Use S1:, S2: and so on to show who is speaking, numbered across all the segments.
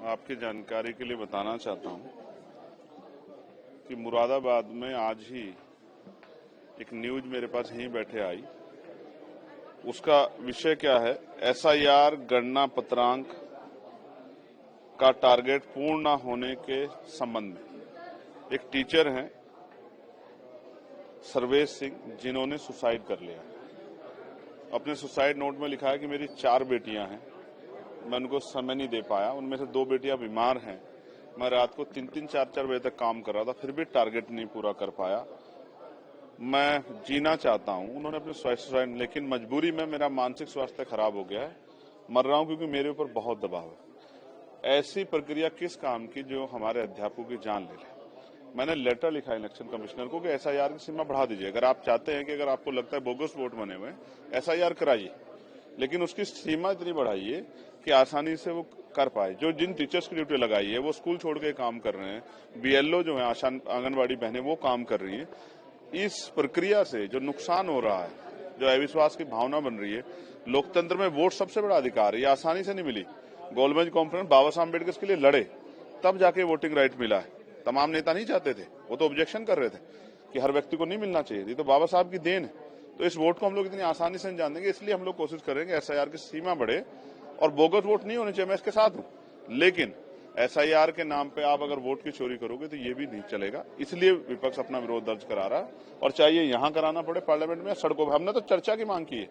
S1: आपकी जानकारी के लिए बताना चाहता हूं कि मुरादाबाद में आज ही एक न्यूज मेरे पास यहीं बैठे आई। उसका विषय क्या है? एसआईआर गणना पत्रांक का टारगेट पूर्ण न होने के संबंध में एक टीचर हैं सर्वेश सिंह, जिन्होंने सुसाइड कर लिया। अपने सुसाइड नोट में लिखा है कि मेरी 4 बेटियां हैं, मैं उनको समय नहीं दे पाया, उनमें से 2 बेटियां बीमार हैं, मैं रात को 3-3, 4-4 बजे तक काम कर रहा था, फिर भी टारगेट नहीं पूरा कर पाया। मैं जीना चाहता हूं। उन्होंने अपने सुसाइड, लेकिन मजबूरी में मेरा मानसिक स्वास्थ्य खराब हो गया है, मर रहा हूं क्योंकि मेरे ऊपर बहुत दबाव है। ऐसी प्रक्रिया किस काम की जो हमारे अध्यापकों की जान ले ले। मैंने लेटर लिखा इलेक्शन कमिश्नर को कि एसआईआर की सीमा बढ़ा दीजिए। अगर आप चाहते हैं कि अगर आपको लगता है बोगस वोट बने हुए, एसआईआर कराइए, लेकिन उसकी सीमा इतनी बढ़ाइए कि आसानी से वो कर पाए। जो जिन टीचर्स की ड्यूटी लगाई है वो स्कूल छोड़ के काम कर रहे हैं, बीएलओ जो है आंगनबाड़ी बहनें वो काम कर रही हैं। इस प्रक्रिया से जो नुकसान हो रहा है, जो अविश्वास की भावना बन रही है, लोकतंत्र में वोट सबसे बड़ा अधिकार है, ये आसानी से नहीं मिली। गोलमेज कॉन्फ्रेंस बाबा साहब अम्बेडकर के लिए लड़े, तब जाके वोटिंग राइट मिला है। तमाम नेता नहीं चाहते थे, वो तो ऑब्जेक्शन कर रहे थे कि हर व्यक्ति को नहीं मिलना चाहिए, ये तो बाबा साहब की देन है। तो इस वोट को हम लोग इतनी आसानी से नहीं जान देंगे, इसलिए हम लोग कोशिश करेंगे एसआईआर की सीमा बढ़े और बोगस वोट नहीं होने चाहिए। मैं इसके साथ हूं, लेकिन एसआईआर के नाम पे आप अगर वोट की चोरी करोगे तो ये भी नहीं चलेगा। इसलिए विपक्ष अपना विरोध दर्ज करा रहा है, और चाहिए यहां कराना पड़े पार्लियामेंट में, सड़कों पर। हमने तो चर्चा की मांग की है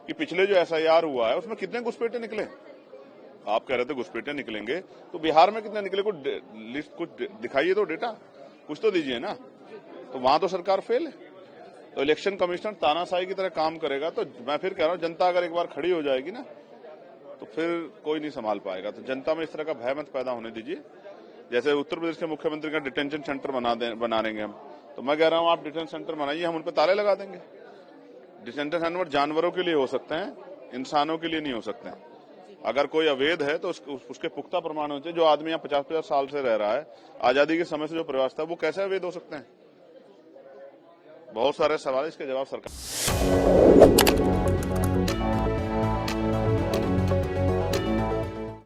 S1: कि पिछले जो एसआईआर हुआ है उसमें कितने घुसपैठे निकले। आप कह रहे थे घुसपैठे निकलेंगे, तो बिहार में कितने निकले? कुछ लिस्ट, कुछ दिखाइए तो, डेटा कुछ तो दीजिए ना। तो वहां तो सरकार फेल है। तो इलेक्शन कमिश्नर तानाशाही की तरह काम करेगा। तो मैं फिर कह रहा हूं, जनता अगर एक बार खड़ी हो जाएगी ना, तो फिर कोई नहीं संभाल पाएगा। तो जनता में इस तरह का भय मत पैदा होने दीजिए। जैसे उत्तर प्रदेश के मुख्यमंत्री का डिटेंशन सेंटर बना देंगे हम, तो मैं कह रहा हूं आप डिटेंशन सेंटर बनाइए, हम उन पर ताले लगा देंगे। डिटेंशन सेंटर जानवरों के लिए हो सकते हैं, इंसानों के लिए नहीं हो सकते हैं। अगर कोई अवैध है तो उसके पुख्ता प्रमाण होने चाहिए। जो आदमी यहाँ 50-50 साल से रह रहा है, आजादी के समय से जो प्रवास था, वो कैसे अवैध हो सकते हैं? बहुत सारे सवाल, इसके जवाब सरकार